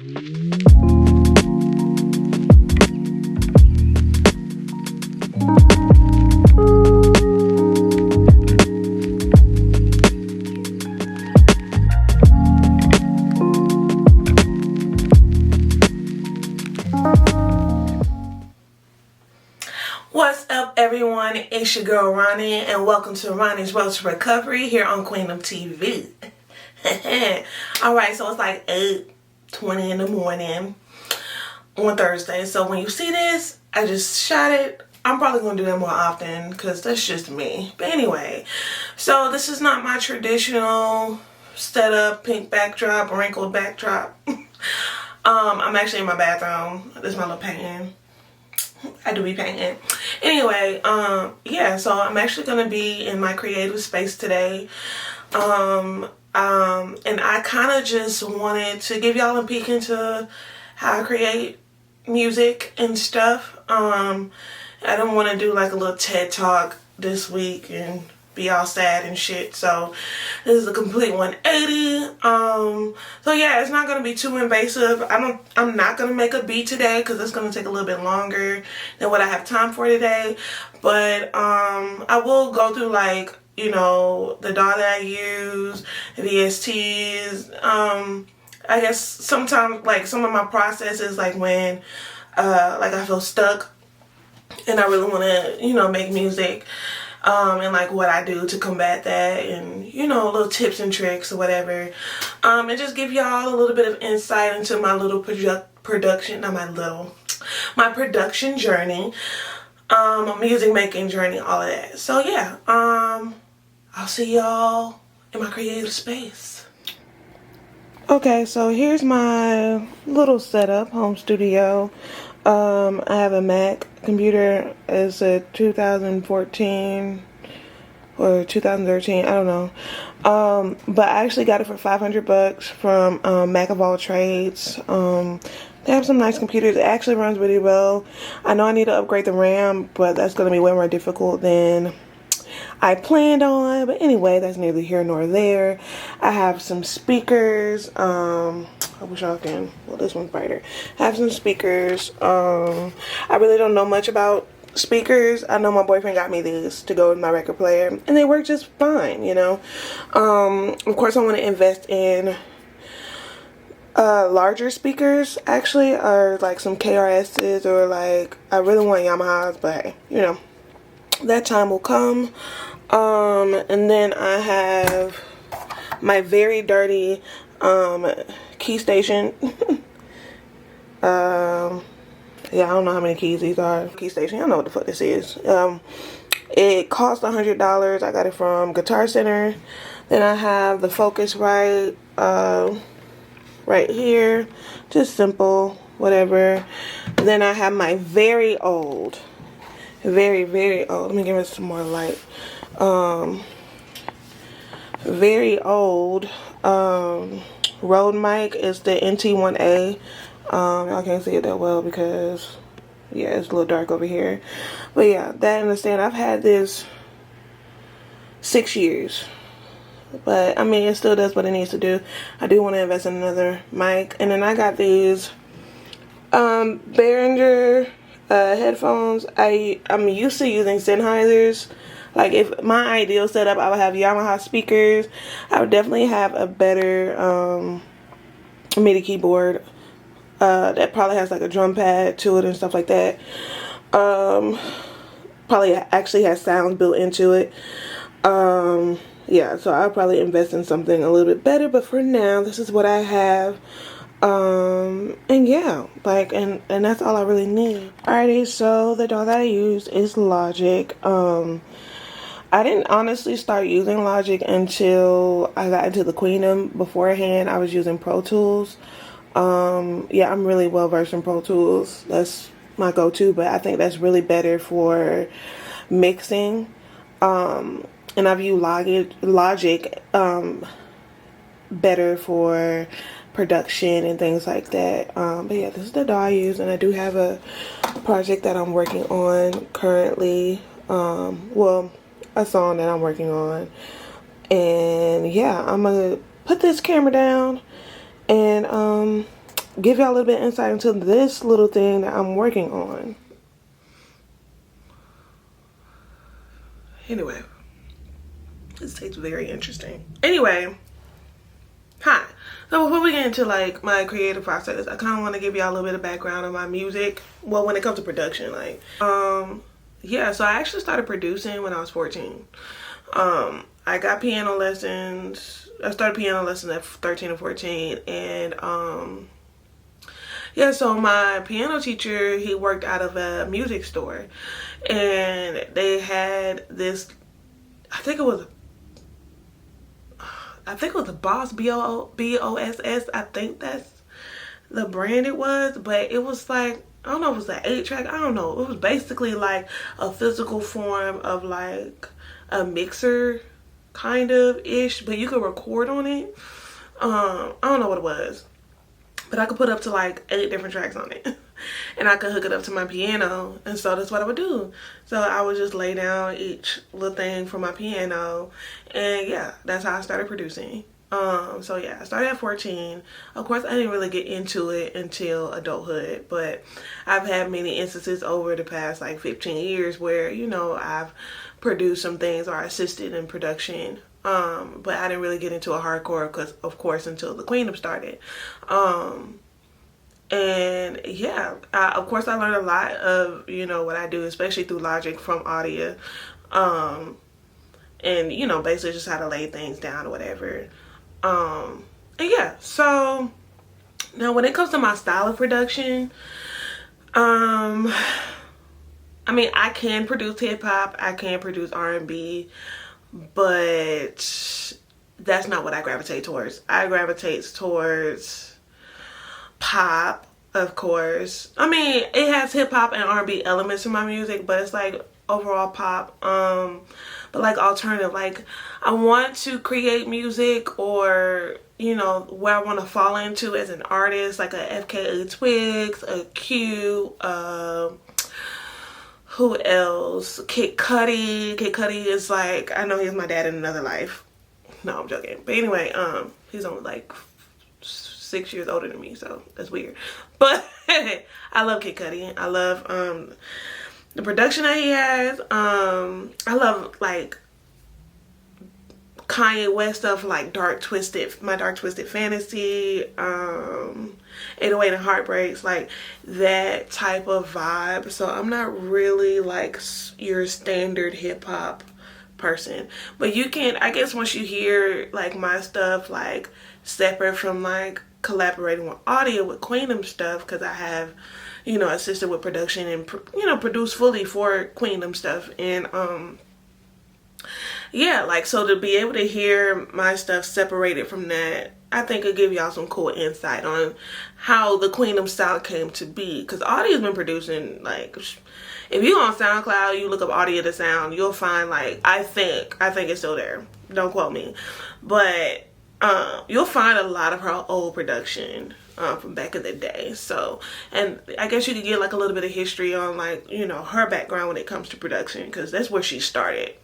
What's up, everyone? It's your girl Rhonnie, and welcome to Ronnie's Road to Recovery here on Queendom TV. Alright, so it's like 8:20 in the morning on Thursday. So when you see this, I just shot it. I'm probably going to do that more often because that's just me. But anyway, so this is not my traditional setup, pink backdrop, wrinkled backdrop. I'm actually in my bathroom. This is my little painting. I do be painting. Anyway, yeah, so I'm actually going to be in my creative space today. And I kind of just wanted to give y'all a peek into how I create music and stuff. I don't want to do like a little TED Talk this week and be all sad and shit. So this is a complete 180. So yeah, it's not gonna be too invasive. I'm not gonna make a beat today because it's gonna take a little bit longer than what I have time for today. But I will go through, like, you know, the DAW that I use, the VSTs. I guess sometimes, like, some of my processes, like when like I feel stuck and I really want to, you know, make music. And like what I do to combat that, and, you know, little tips and tricks or whatever, and just give y'all a little bit of insight into my little production journey, music making journey, all of that. So yeah, I'll see y'all in my creative space. Okay, so here's my little setup, home studio. I have a Mac computer. It's a 2014 or 2013, I don't know. But I actually got it for $500 from Mac of all trades. They have some nice computers. It actually runs really well. I know I need to upgrade the RAM, but that's going to be way more difficult than I planned on. But anyway, that's neither here nor there. I have some speakers. I wish I can. Well, this one's brighter. I have some speakers. I really don't know much about speakers. I know my boyfriend got me these to go with my record player, and they work just fine, you know. Of course, I want to invest in larger speakers, actually, or like some KRS's, or like, I really want Yamahas, but, you know, that time will come. And then I have my very dirty key station. Yeah, I don't know how many keys these are. Key station, I don't know what the fuck this is. It cost $100. I got it from Guitar Center. Then I have the Focusrite right here, just simple, whatever. And then I have my very old, very old, let me give it some more light, very old Rode mic. Is the NT1A. Y'all can't see it that well because, yeah, it's a little dark over here. But yeah, that and the stand, I've had this 6 years. But I mean, it still does what it needs to do. I do want to invest in another mic. And then I got these Behringer headphones. I'm used to using Sennheisers. Like, if my ideal setup, I would have Yamaha speakers. I would definitely have a better MIDI keyboard that probably has like a drum pad to it and stuff like that. Probably actually has sounds built into it. Yeah, so I'll probably invest in something a little bit better, but for now, this is what I have. And yeah, like, and that's all I really need. Alrighty, so the DAW that I use is Logic. I didn't honestly start using Logic until I got into the Queendom. Beforehand, I was using Pro Tools. Yeah, I'm really well versed in Pro Tools. That's my go-to, but I think that's really better for mixing. And I view Logic better for production and things like that. But yeah, this is the DAW I use, and I do have a project that I'm working on currently. Well, a song that I'm working on. And yeah, I'm gonna put this camera down and give y'all a little bit of insight into this little thing that I'm working on. Anyway, this takes very interesting. Anyway, hi. So before we get into like my creative process, I kind of want to give y'all a little bit of background on my music. Well, when it comes to production, like, yeah. So I actually started producing when I was 14. I got piano lessons. I started piano lessons at 13 or 14, and yeah. So my piano teacher, he worked out of a music store, and they had this. I think it was a Boss, B-O-S-S. I think that's the brand it was. But it was like, I don't know, it was an 8-track. I don't know. It was basically like a physical form of like a mixer kind of ish. But you could record on it. I don't know what it was. But I could put up to like 8 different tracks on it. And I could hook it up to my piano. And so that's what I would do. So I would just lay down each little thing for my piano. And yeah, that's how I started producing. So yeah, I started at 14. Of course, I didn't really get into it until adulthood. But I've had many instances over the past like 15 years where, you know, I've produced some things or assisted in production. But I didn't really get into a hardcore, because of course, until the Queendom started. And yeah, of course I learned a lot of, you know, what I do, especially through Logic from Audio. And, you know, basically just how to lay things down or whatever. And yeah, so now when it comes to my style of production, I mean, I can produce hip-hop, I can produce R&B, but that's not what I gravitate towards. I gravitate towards pop, of course. I mean, it has hip-hop and R&B elements in my music, but it's like overall pop. But like alternative, like I want to create music, or, you know, where I want to fall into as an artist, like a FKA Twigs, a Q, who else? Kid Cudi. Kid Cudi is like, I know he's my dad in another life. No, I'm joking. But anyway, he's only like 6 years older than me, so that's weird. But I love Kid Cudi. I love the production that he has. I love like Kanye West stuff, like My Dark Twisted Fantasy, 808 and Heartbreaks, like that type of vibe. So I'm not really like your standard hip hop person, but you can, I guess, once you hear like my stuff, like separate from like collaborating with Audio with Queendom stuff, because I have, you know, assisted with production and, you know, produced fully for Queendom stuff. And yeah, like, so to be able to hear my stuff separated from that, I think it'll give y'all some cool insight on how the Queendom style came to be. Because Audio's been producing, like, if you go on SoundCloud, you look up Audio the Sound, you'll find, like, I think it's still there. Don't quote me. But you'll find a lot of her old production from back in the day. So, and I guess you could get like a little bit of history on, like, you know, her background when it comes to production, because that's where she started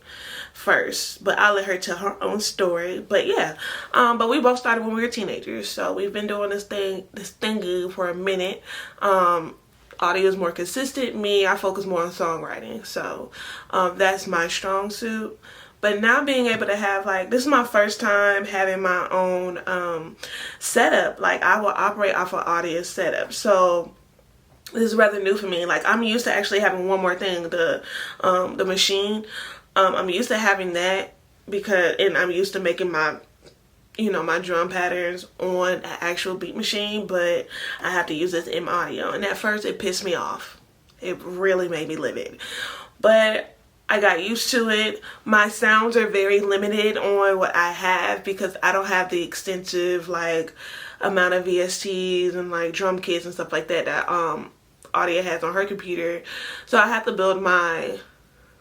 first. But I'll let her tell her own story. But yeah, but we both started when we were teenagers, so we've been doing this thingy for a minute. Audio is more consistent. Me, I focus more on songwriting, so that's my strong suit. But now being able to have, like, this is my first time having my own setup. Like, I will operate off of Audio setup. So this is rather new for me. Like, I'm used to actually having one more thing, the machine. I'm used to having that and I'm used to making my, you know, my drum patterns on an actual beat machine, but I have to use this in Audio. And at first it pissed me off. It really made me livid. But I got used to it. My sounds are very limited on what I have, because I don't have the extensive, like, amount of VSTs and like drum kits and stuff like that that Audio has on her computer. So I have to build my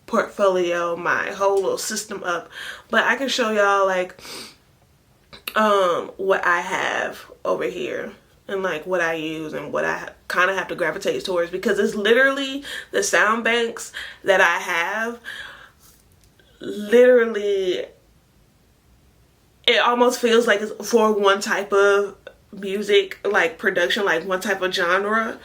portfolio, my whole little system up. But I can show y'all, like, what I have over here, and like what I use and what I kind of have to gravitate towards, because it's literally the sound banks that I have. Literally, it almost feels like it's for one type of music, like production, like one type of genre.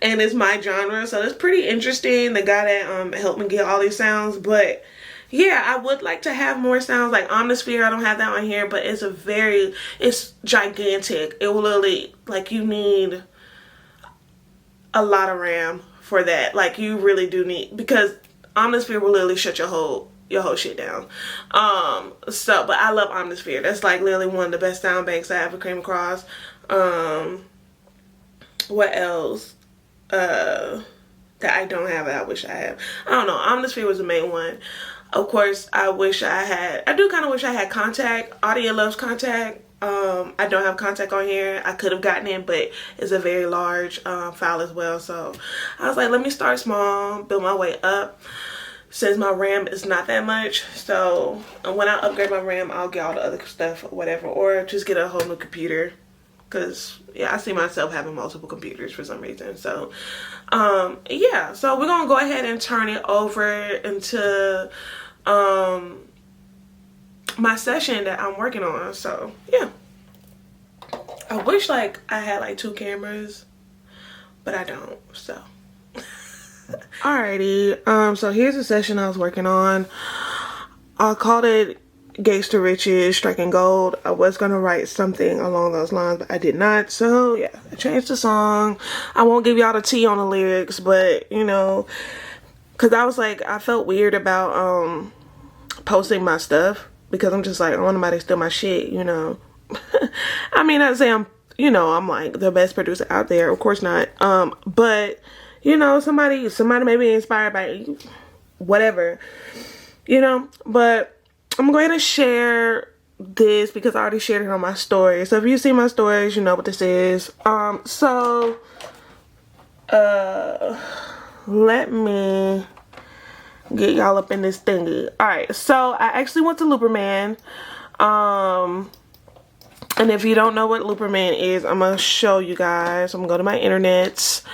And it's my genre, so it's pretty interesting. The guy that helped me get all these sounds. But yeah, I would like to have more sounds like Omnisphere. I don't have that on here, but it's gigantic. It will literally, like, you need a lot of RAM for that. Like, you really do need, because Omnisphere will literally shut your whole shit down. So, but I love Omnisphere. That's like literally one of the best sound banks I ever came across. What else? That I don't have that I wish I have. I don't know. Omnisphere was the main one. Of course, I do kind of wish I had Contact. Audio loves Contact. I don't have Contact on here. I could have gotten it, but it's a very large file as well. So I was like, let me start small, build my way up, since my RAM is not that much. So when I upgrade my RAM, I'll get all the other stuff or whatever, or just get a whole new computer. Because, yeah, I see myself having multiple computers for some reason. So, yeah. So, we're going to go ahead and turn it over into my session that I'm working on. So, yeah. I wish, like, I had, like, 2 cameras. But I don't. So. Alrighty. So, here's the session I was working on. I called it Gangsta Riches, Striking Gold. I was gonna write something along those lines, but I did not. So yeah, I changed the song. I won't give y'all the tea on the lyrics, but you know, cause I was like, I felt weird about posting my stuff, because I'm just like, I don't want nobody to steal my shit, you know. I mean, I'd say I'm like the best producer out there, of course not. But you know, somebody may be inspired by whatever, you know. But I'm going to share this because I already shared it on my story. So if you see my stories, you know what this is. Let me get y'all up in this thingy. Alright, so I actually went to LOOPERMAN. And if you don't know what LOOPERMAN is, I'm going to show you guys. I'm going to go to my internets.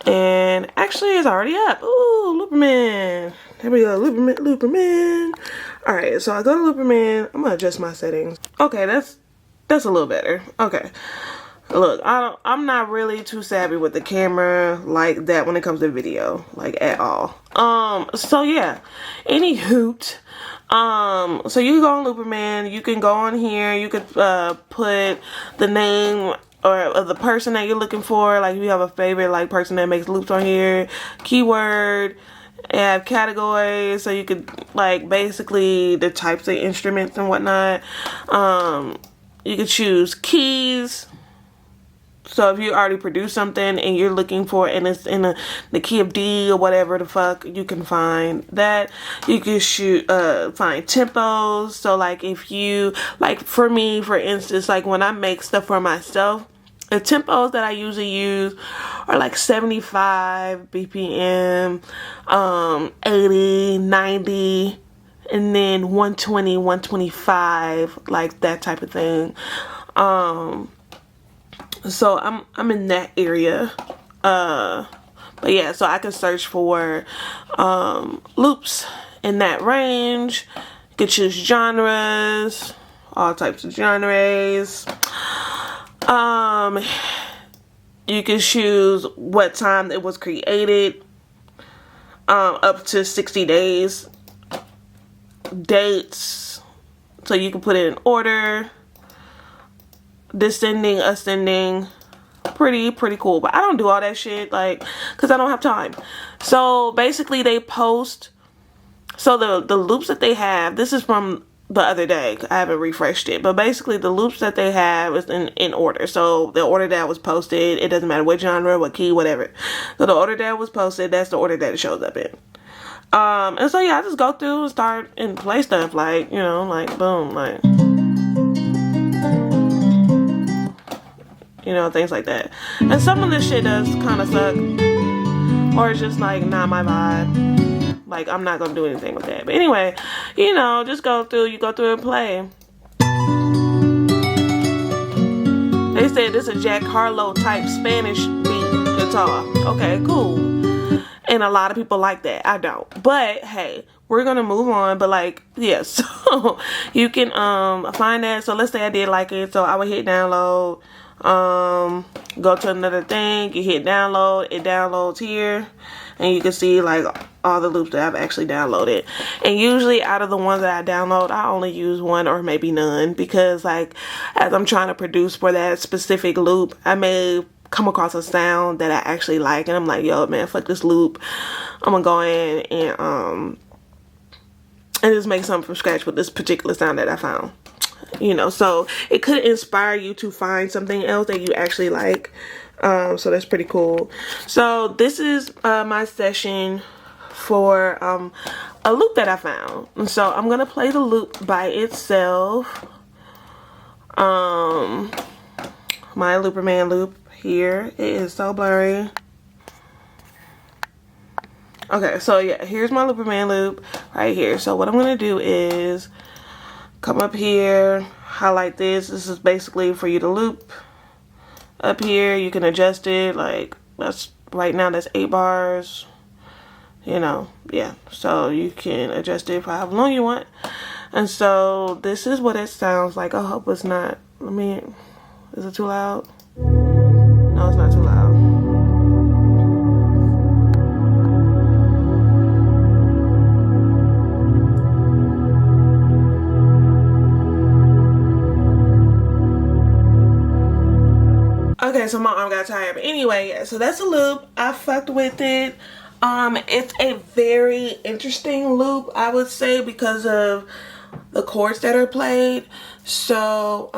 And actually, it's already up. Ooh, LOOPERMAN. There we go, LOOPERMAN. Alright, so I go to LOOPERMAN. I'm gonna adjust my settings. Okay, that's a little better. Okay. Look, I'm not really too savvy with the camera like that when it comes to video, like at all. So yeah. Any hoot. So you can go on LOOPERMAN, you can go on here, you could put the name of the person that you're looking for. Like if you have a favorite like person that makes loops on here, keyword, have categories, so you could like basically the types of instruments and whatnot. You could choose keys. So if you already produce something and you're looking for, and it's in the key of D or whatever the fuck, you can find that. You can find tempos. So like if you, like for me, for instance, like when I make stuff for myself, the tempos that I usually use are like 75 BPM, 80, 90, and then 120, 125, like that type of thing. So I'm in that area. But yeah, so I can search for loops in that range. You can choose genres, all types of genres. You can choose what time it was created, up to 60 days, dates, so you can put it in order, descending, ascending, pretty cool. But I don't do all that shit, like, because I don't have time. So basically they post, so the loops that they have, this is from the other day, I haven't refreshed it, but basically the loops that they have is in order. So the order that was posted, it doesn't matter what genre, what key, whatever. So the order that was posted, that's the order that it shows up in. And so yeah, I just go through and start and play stuff, like, you know, like boom, like, you know, things like that. And some of this shit does kind of suck, or it's just like not my vibe. Like, I'm not gonna do anything with that. But anyway, you know, just go through, you go through and play. They said this is a Jack Harlow type Spanish beat guitar. Okay, cool. And a lot of people like that. I don't. But hey, we're gonna move on. But like, yeah, so you can find that. So let's say I did like it, so I would hit download, go to another thing, you hit download, it downloads here, and you can see like all the loops that I've actually downloaded. And usually out of the ones that I download, I only use one or maybe none, because like as I'm trying to produce for that specific loop, I may come across a sound that I actually like, and I'm like, yo man, fuck this loop, I'm gonna go in and just make something from scratch with this particular sound that I found, you know. So it could inspire you to find something else that you actually like. So that's pretty cool. So this is my session for a loop that I found, and so I'm gonna play the loop by itself. My LOOPERMAN loop here. It is so blurry. Okay, so yeah, here's my LOOPERMAN loop right here. So what I'm gonna do is come up here, highlight this. This is basically for you to loop. Up here, you can adjust it. Like that's right now, that's 8 bars. You know, yeah. So you can adjust it for however long you want. And so this is what it sounds like. I hope it's not. Let me. Is it too loud? No, it's not too loud. Okay, so my arm got tired. But anyway, yeah, so that's a loop. I fucked with it. It's a very interesting loop, I would say, because of the chords that are played. So,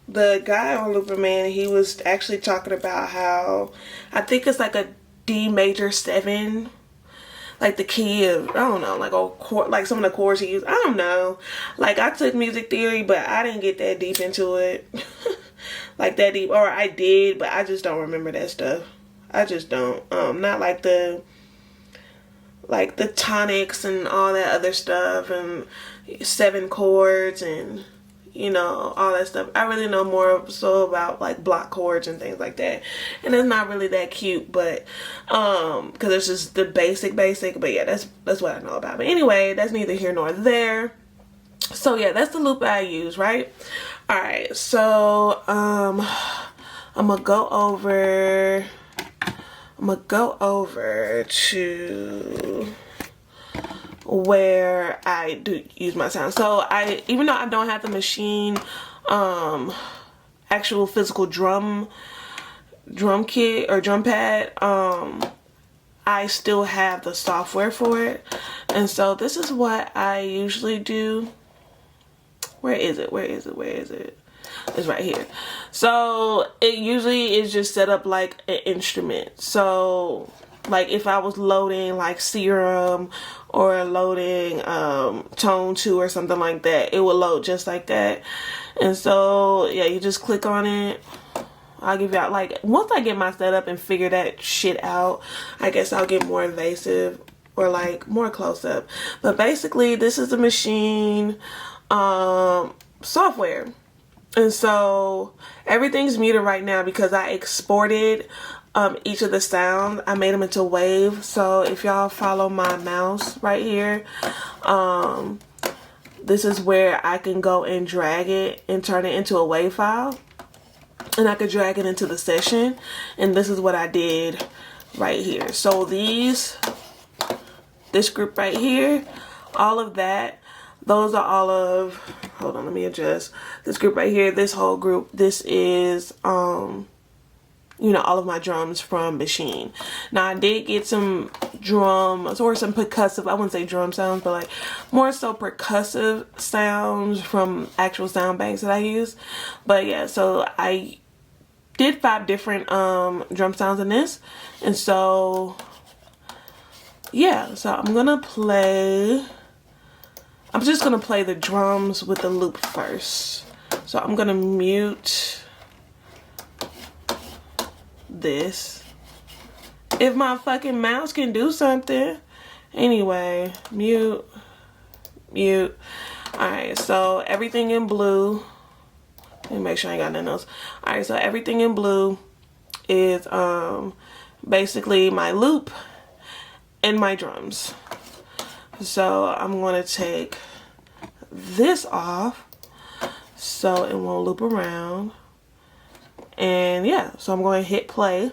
the guy on LOOPERMAN, he was actually talking about how, I think it's like a D major 7, like the key of, I don't know, like a chord, like some of the chords he used. I don't know. Like I took music theory, but I didn't get that deep into it. Like that deep, or I did, but I just don't remember that stuff. I just don't. Not like the tonics and all that other stuff, and 7 chords and, you know, all that stuff. I really know more so about like block chords and things like that, and it's not really that cute, but because it's just the basic. But yeah, that's what I know about. But anyway, that's neither here nor there. So yeah, that's the loop I use, right? All right, so I'm gonna go over to where I do use my sound. So even though I don't have the machine actual physical drum kit or drum pad, I still have the software for it. And so this is what I usually do. Where is it? It's right here. So it usually is just set up like an instrument. So like if I was loading like Serum or loading Tone 2 or something like that, it would load just like that. And so yeah, you just click on it. I'll give you out, like, once I get my setup and figure that shit out, I guess I'll get more invasive or like more close up. But basically this is the machine software, and so everything's muted right now because I exported each of the sounds. I made them into wave. So if y'all follow my mouse right here, this is where I can go and drag it and turn it into a wave file, and I could drag it into the session. And this is what I did right here. So this group right here, all of that, those are all of, hold on, let me adjust. This group right here, this whole group, this is, you know, all of my drums from Machine. Now I did get some drums or some percussive, I wouldn't say drum sounds, but like more so percussive sounds from actual sound banks that I use. But yeah, so I did 5 different drum sounds in this. And so yeah, so I'm just gonna play the drums with the loop first. So I'm gonna mute this. If my fucking mouse can do something. Anyway, mute. Alright, so everything in blue. Let me make sure I ain't got nothing else. Alright, so everything in blue is basically my loop. and my drums. So I'm going to take this off so it won't loop around. And yeah, so I'm going to hit play.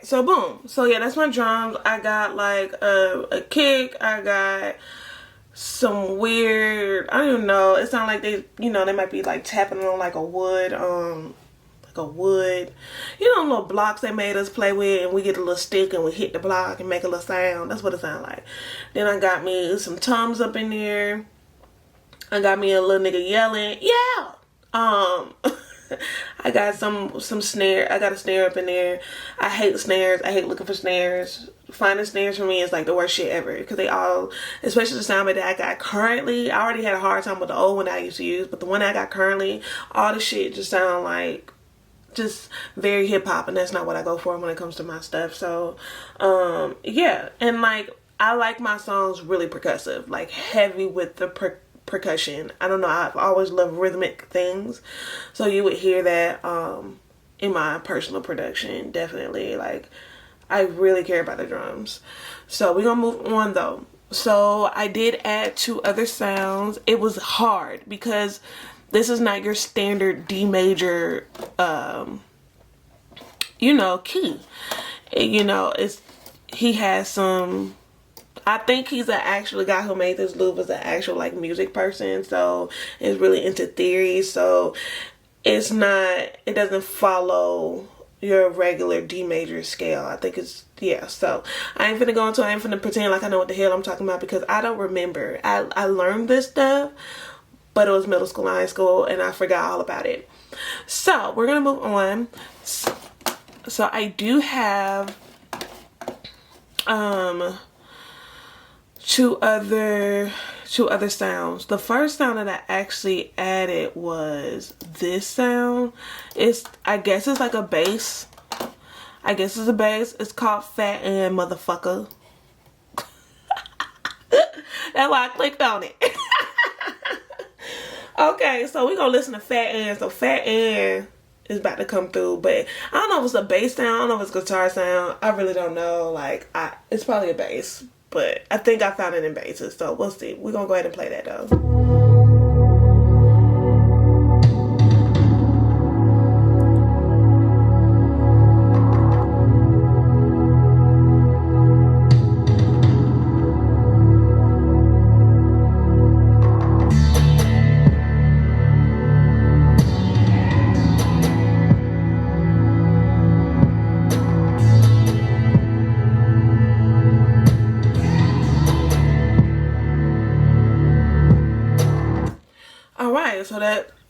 So boom. So yeah, that's my drums. I got like a kick. I got some weird, I don't even know. It sounds like they, you know, they might be like tapping on like a wood, little blocks they made us play with, and we get a little stick and we hit the block and make a little sound. That's what it sounds like. Then I got me some toms up in there. I got me a little nigga yelling, yeah. I got some snare. I got a snare up in there. I hate snares. I hate looking for snares. Finding snares for me is like the worst shit ever, because they all, especially the soundbite that I got currently, I already had a hard time with the old one that I used to use, but the one I got currently, all the shit just sound like just very hip hop, and that's not what I go for when it comes to my stuff. So yeah, and like I like my songs really percussive, like heavy with the percussion. I don't know, I've always loved rhythmic things, so you would hear that in my personal production, definitely. Like I really care about the drums. So we're gonna move on though. So I did add 2 other sounds. It was hard because this is not your standard D major key. He has some, I think he's an actual guy who made this loop, is an actual like music person, so it's really into theory. So it doesn't follow your regular D major scale. I think it's, yeah. So I ain't finna go into it. I ain't finna pretend like I know what the hell I'm talking about, because I don't remember. I learned this stuff, but it was middle school and high school, and I forgot all about it. So we're gonna move on. So I do have two other sounds. The first sound that I actually added was this sound. I guess it's like a bass. I guess it's a bass. It's called Fat and Motherfucker. That's why I clicked on it. Okay, so we're gonna listen to Fat Ann. So Fat Ann is about to come through, but I don't know if it's a bass sound, I don't know if it's a guitar sound. I really don't know. Like, it's probably a bass, but I think I found it in basses, so we'll see. We're gonna go ahead and play that though.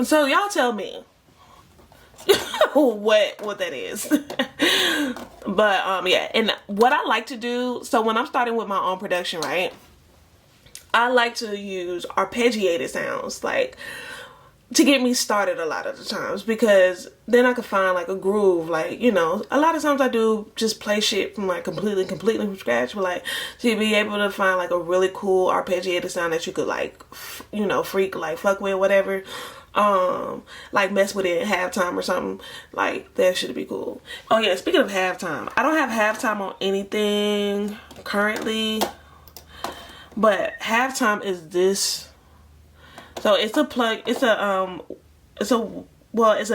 So y'all tell me what that is. But yeah, and what I like to do, so when I'm starting with my own production, right, I like to use arpeggiated sounds, like, to get me started a lot of the times, because then I can find like a groove. Like, you know, a lot of times I do just play shit from like completely from scratch, but like to be able to find like a really cool arpeggiated sound that you could like, you know, freak, like fuck with, whatever, like mess with it at halftime or something, like that should be cool. Oh yeah, speaking of halftime, I don't have halftime on anything currently, but halftime is this. So it's a plug, it's a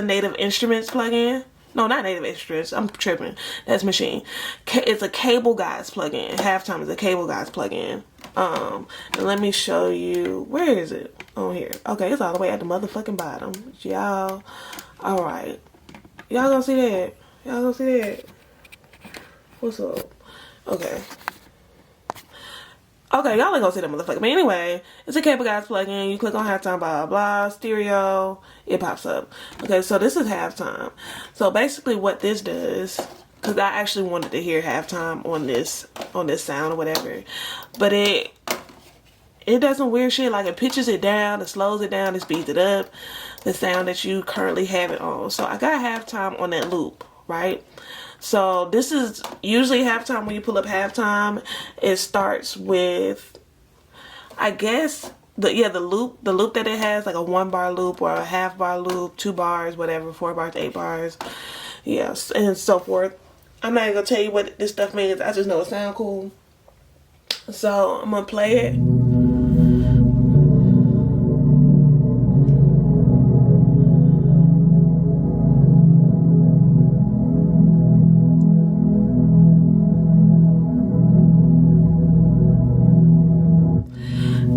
Native Instruments plugin. No, not Native Extras. I'm tripping. That's Machine. It's a Cable Guys plugin. Halftime is a Cable Guys plugin. And let me show you. Where is it? On here. Okay, it's all the way at the motherfucking bottom. Y'all. Alright. Y'all gonna see that? Y'all gonna see that? What's up? Okay. Okay, y'all ain't gonna see that motherfucker. But anyway, it's a Cable Guys plugin. You click on halftime, blah, blah, blah, stereo, it pops up. Okay, so this is halftime. So basically what this does, because I actually wanted to hear halftime on this sound or whatever, but it does some weird shit. Like, it pitches it down, it slows it down, it speeds it up, the sound that you currently have it on. So I got halftime on that loop, right? So this is usually halftime. When you pull up halftime, it starts with, I guess, the loop that it has, like a 1 bar loop or a half bar loop, 2 bars, whatever, 4 bars, 8 bars, yes, and so forth. I'm not even gonna tell you what this stuff means. I just know it sounds cool. So I'm gonna play it.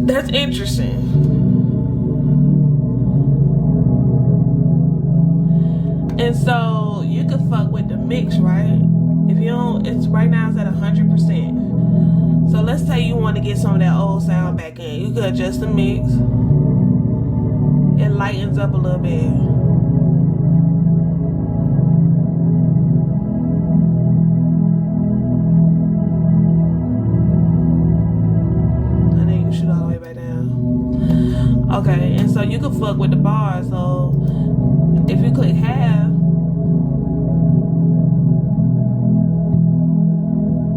That's interesting. And so you can fuck with the mix, right? If you don't, it's right now it's at 100%. So let's say you want to get some of that old sound back in. You could adjust the mix. It lightens up a little bit. Okay, and so you can fuck with the bars. So if you click half,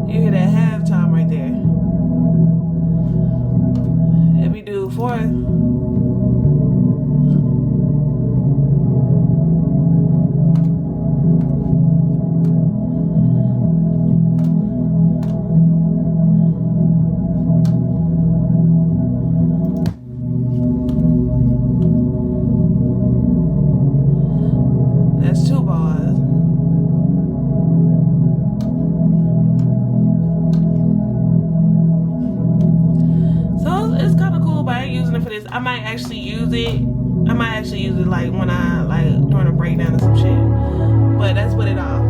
you hear that halftime right there. If we do fourth, I might actually use it. I might actually use it like when I like during a breakdown or some shit. But that's what it all.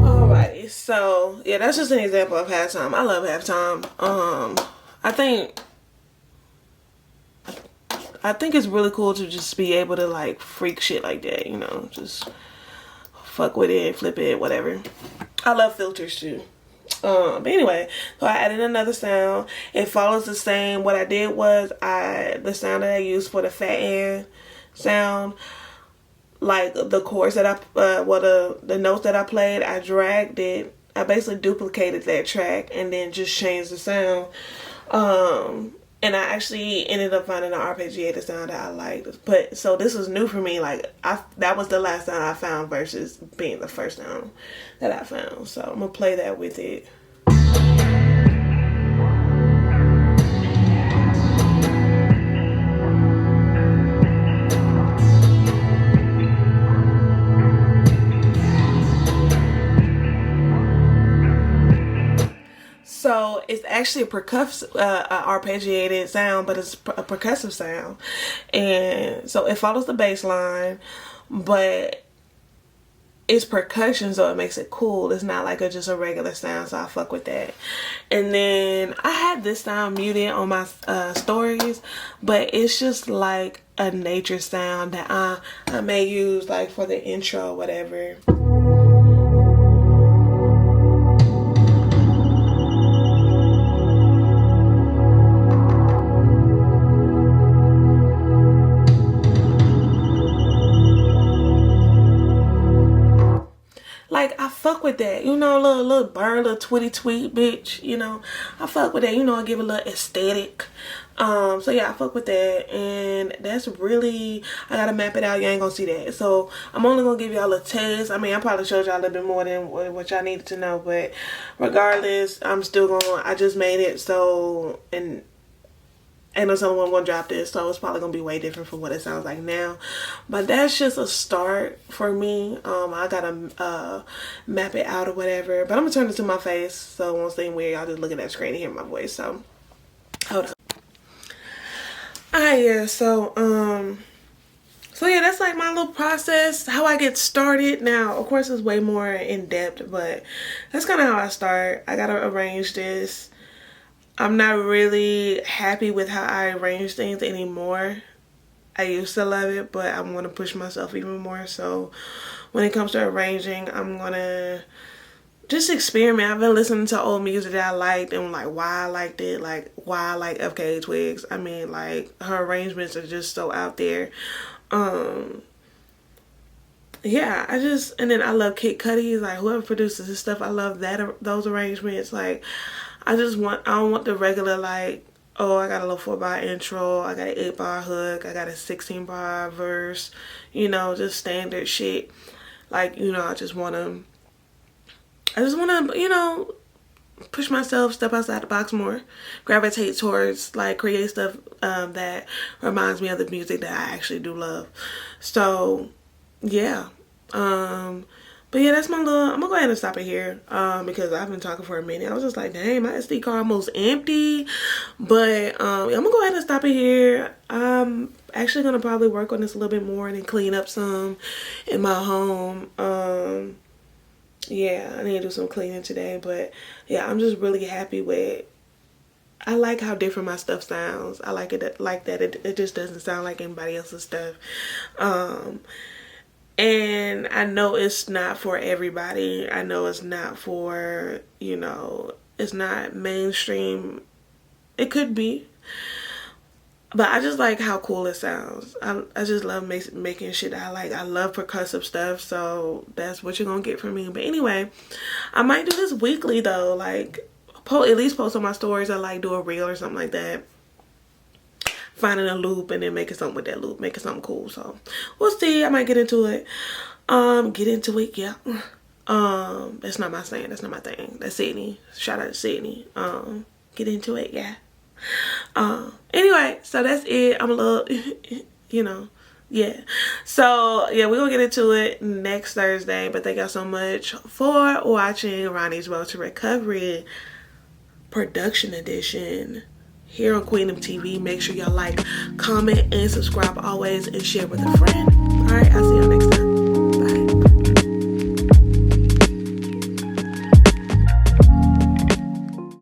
Alrighty, so yeah, that's just an example of halftime. I love halftime. I think it's really cool to just be able to like freak shit like that, you know, just fuck with it, flip it, whatever. I love filters too. But anyway, so I added another sound. It follows the same. What I did was the sound that I used for the fat end sound, like the chords that I the notes that I played, I dragged it. I basically duplicated that track and then just changed the sound. And I actually ended up finding an arpeggiated sound that I liked. But so this was new for me. Like that was the last sound I found versus being the first sound that I found. So I'm gonna play that with it. So it's actually a percussive, arpeggiated sound, but it's a percussive sound. And so it follows the bass line, but it's percussion, so it makes it cool. It's not like just a regular sound, so I fuck with that. And then I had this sound muted on my stories, but it's just like a nature sound that I may use like for the intro or whatever. Like, I fuck with that. You know, little burn, little tweet, bitch. You know, I fuck with that. You know, I give a little aesthetic. So yeah, I fuck with that, and that's really, I gotta map it out. You ain't gonna see that, so I'm only gonna give y'all a taste. I mean, I probably showed y'all a little bit more than what y'all needed to know, but regardless, I'm still gonna, I just made it, so, and ain't no telling when I'm gonna drop this, so it's probably gonna be way different from what it sounds like now. But that's just a start for me. I gotta map it out or whatever, but I'm gonna turn it to my face, so it won't seem weird. Y'all just looking at the screen and hear my voice. So hold up. Alright, yeah, so yeah, that's like my little process, how I get started. Now, of course, it's way more in depth, but that's kind of how I start. I gotta arrange this. I'm not really happy with how I arrange things anymore. I used to love it, but I want to push myself even more. So when it comes to arranging, I'm gonna just experiment. I've been listening to old music that I liked and like why I liked it, like why I like FKA Twigs. I mean, like her arrangements are just so out there. Yeah, and then I love Kid Cudi, like whoever produces this stuff, I love those arrangements. Like I don't want the regular like, oh, I got a little 4-bar intro, I got an 8-bar hook, I got a 16-bar verse, you know, just standard shit. Like, you know, I just want to, you know, push myself, step outside the box more, gravitate towards, like, create stuff that reminds me of the music that I actually do love. So, yeah. But yeah, that's my little, I'm gonna go ahead and stop it here, because I've been talking for a minute. I was just like, dang, my SD card almost empty. But, I'm gonna go ahead and stop it here. I'm actually gonna probably work on this a little bit more and then clean up some in my home. Yeah, I need to do some cleaning today, but yeah, I'm just really happy with, I like how different my stuff sounds. I like it like that. It just doesn't sound like anybody else's stuff. And I know it's not for everybody. I know it's not for, you know, it's not mainstream. It could be. But I just like how cool it sounds. I just love making shit I like. I love percussive stuff, so that's what you're gonna get from me. But anyway, I might do this weekly though. Like, at least post on my stories. I like do a reel or something like that. Finding a loop and then making something with that loop, making something cool. So we'll see. I might get into it. Yeah. That's not my saying. That's not my thing. That's Sydney. Shout out to Sydney. Get into it, yeah. Anyway, so that's it. I'm a little, you know, yeah. So yeah, we're gonna get into it next Thursday. But thank y'all so much for watching Rhonnie's Road to Recovery Production Edition here on Queendom TV. Make sure y'all like, comment, and subscribe always, and share with a friend. All right, I'll see you next time.